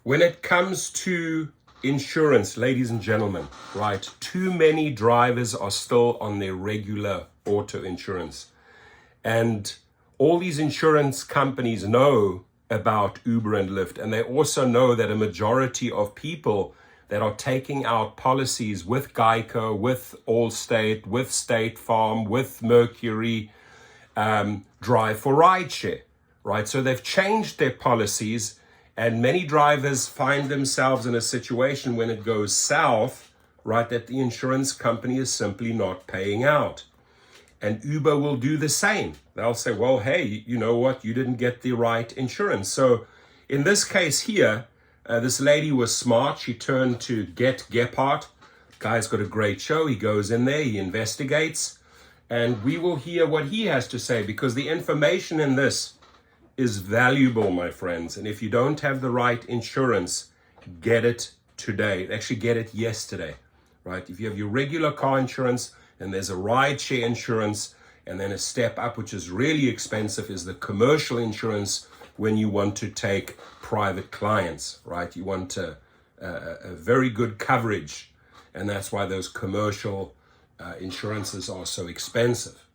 When it comes to insurance, ladies and gentlemen, right, too many drivers are still on their regular auto insurance. And all these insurance companies know about Uber and Lyft, and they also know that a majority of people that are taking out policies with Geico, with Allstate, with State Farm, with Mercury, drive for rideshare, right? So they've changed their policies, and many drivers find themselves in a situation when it goes south, right, that the insurance company is simply not paying out. And Uber will do the same. They'll say, well, hey, you know what? You didn't get the right insurance. So in this case here, this lady was smart. She turned to GetUpside. Guy's got a great show. He goes in there, he investigates, and we will hear what he has to say, because the information in this is valuable, my friends. And if you don't have the right insurance, get it today. Actually, get it yesterday, right? If you have your regular car insurance, and there's a rideshare insurance, and then a step up, which is really expensive, is the commercial insurance when you want to take private clients, right? You want a very good coverage, and that's why those commercial insurances are so expensive.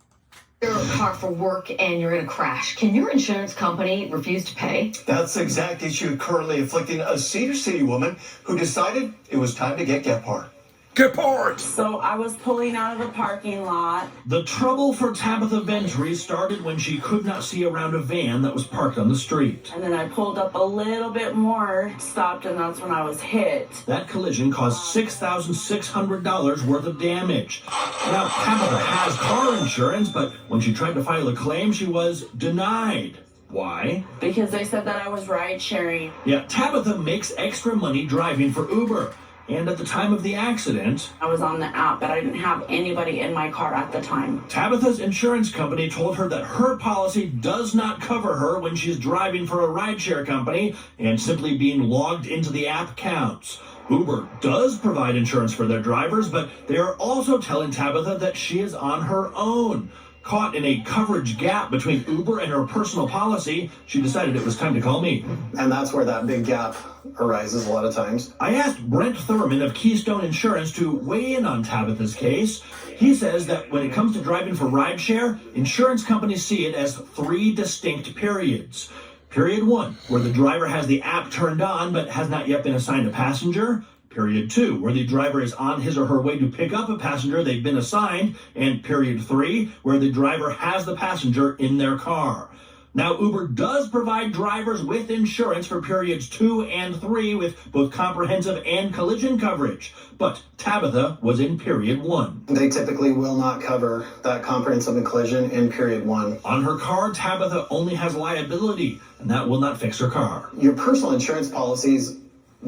You're in a car for work and you're in a crash. Can your insurance company refuse to pay? That's the exact issue currently afflicting a Cedar City woman who decided it was time to get Gephardt. Gephardt! So I was pulling out of the parking lot. The trouble for Tabitha Ventry started when she could not see around a van that was parked on the street. And then I pulled up a little bit more, stopped, and that's when I was hit. That collision caused $6,600 worth of damage. Now, Tabitha has car insurance, but when she tried to file a claim, she was denied. Why? Because they said that I was ride sharing. Yeah, Tabitha makes extra money driving for Uber. And at the time of the accident, I was on the app, but I didn't have anybody in my car at the time. Tabitha's insurance company told her that her policy does not cover her when she's driving for a rideshare company, and simply being logged into the app counts. Uber does provide insurance for their drivers, but they are also telling Tabitha that she is on her own. Caught in a coverage gap between Uber and her personal policy, she decided it was time to call me. And that's where that big gap arises a lot of times. I asked Brent Thurman of Keystone Insurance to weigh in on Tabitha's case. He says that when it comes to driving for rideshare, insurance companies see it as 3 distinct periods. Period 1, where the driver has the app turned on but has not yet been assigned a passenger. Period 2, where the driver is on his or her way to pick up a passenger they've been assigned. And period 3, where the driver has the passenger in their car. Now, Uber does provide drivers with insurance for periods 2 and 3 with both comprehensive and collision coverage. But Tabitha was in period 1. They typically will not cover that comprehensive and collision in period 1. On her car, Tabitha only has liability, and that will not fix her car. Your personal insurance policies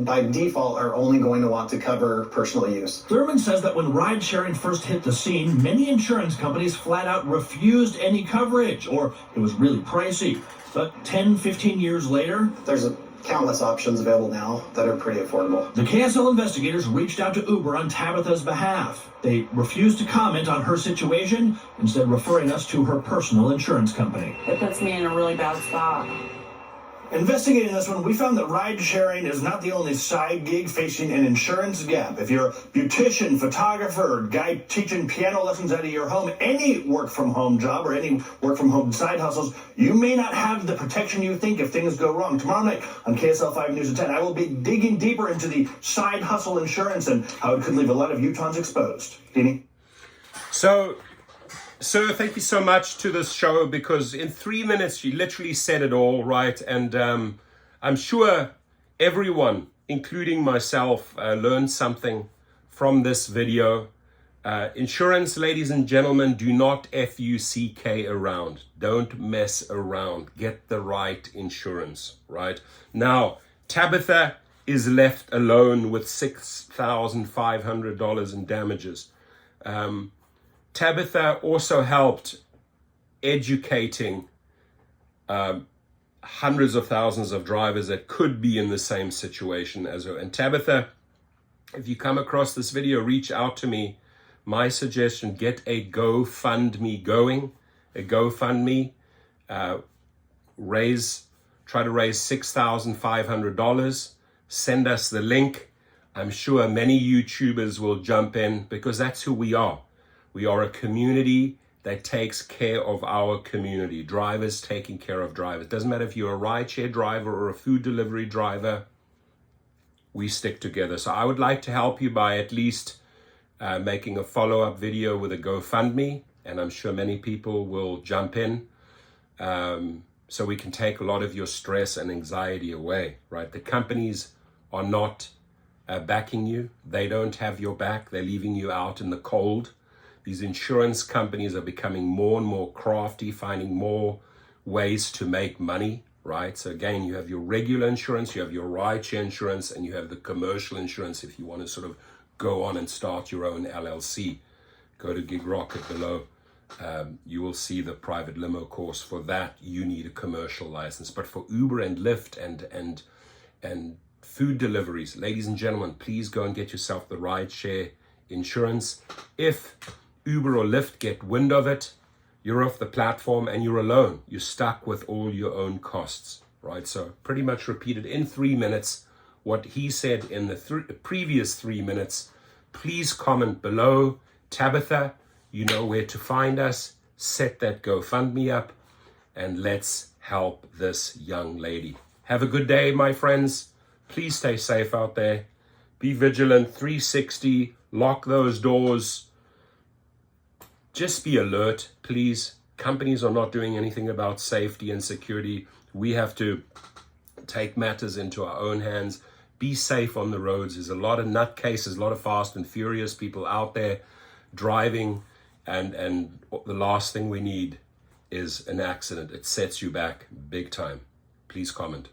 by default are only going to want to cover personal use. Thurman says that when ride sharing first hit the scene, many insurance companies flat out refused any coverage, or it was really pricey. But 10, 15 years later, There's countless options available now that are pretty affordable. the KSL investigators reached out to Uber on Tabitha's behalf. They refused to comment on her situation, instead referring us to her personal insurance company. It puts me in a really bad spot. Investigating this one, we found that ride sharing is not the only side gig facing an insurance gap. If you're a beautician, photographer, guy teaching piano lessons out of your home, any work from home job or any work from home side hustles, you may not have the protection you think if things go wrong. Tomorrow night on KSL 5 News at 10, I will be digging deeper into the side hustle insurance and how it could leave a lot of Utahns exposed. Deanie? So, sir, thank you so much to this show, because in 3 minutes you literally said it all, right? And I'm sure everyone, including myself, learned something from this video. Insurance, ladies and gentlemen, do not F-U-C-K around. Don't mess around. Get the right insurance, right? Now, Tabitha is left alone with $6,500 in damages. Tabitha also helped educating hundreds of thousands of drivers that could be in the same situation as her. And Tabitha, if you come across this video, reach out to me. My suggestion, get a GoFundMe going, a GoFundMe, try to raise $6,500. send us the link. I'm sure many YouTubers will jump in because that's who we are. We are a community that takes care of our community. Drivers taking care of drivers. Doesn't matter if you're a rideshare driver or a food delivery driver, we stick together. So I would like to help you by at least making a follow-up video with a GoFundMe, and I'm sure many people will jump in so we can take a lot of your stress and anxiety away, right? The companies are not backing you. They don't have your back. They're leaving you out in the cold. These insurance companies are becoming more and more crafty, finding more ways to make money, right? So again, you have your regular insurance, you have your rideshare insurance, and you have the commercial insurance if you want to sort of go on and start your own LLC. Go to Gig Rocket below. You will see the private limo course. For that, you need a commercial license. But for Uber and Lyft and food deliveries, ladies and gentlemen, please go and get yourself the rideshare insurance. If Uber or Lyft get wind of it, you're off the platform and you're alone. You're stuck with all your own costs, right? So pretty much repeated in 3 minutes what he said in the previous 3 minutes. Please comment below. Tabitha, you know where to find us. Set that GoFundMe up and let's help this young lady. Have a good day, my friends. Please stay safe out there. Be vigilant, 360, lock those doors. Just be alert, please. Companies are not doing anything about safety and security. We have to take matters into our own hands. Be safe on the roads. There's a lot of nutcases, a lot of fast and furious people out there driving, and the last thing we need is an accident. It sets you back big time. Please comment.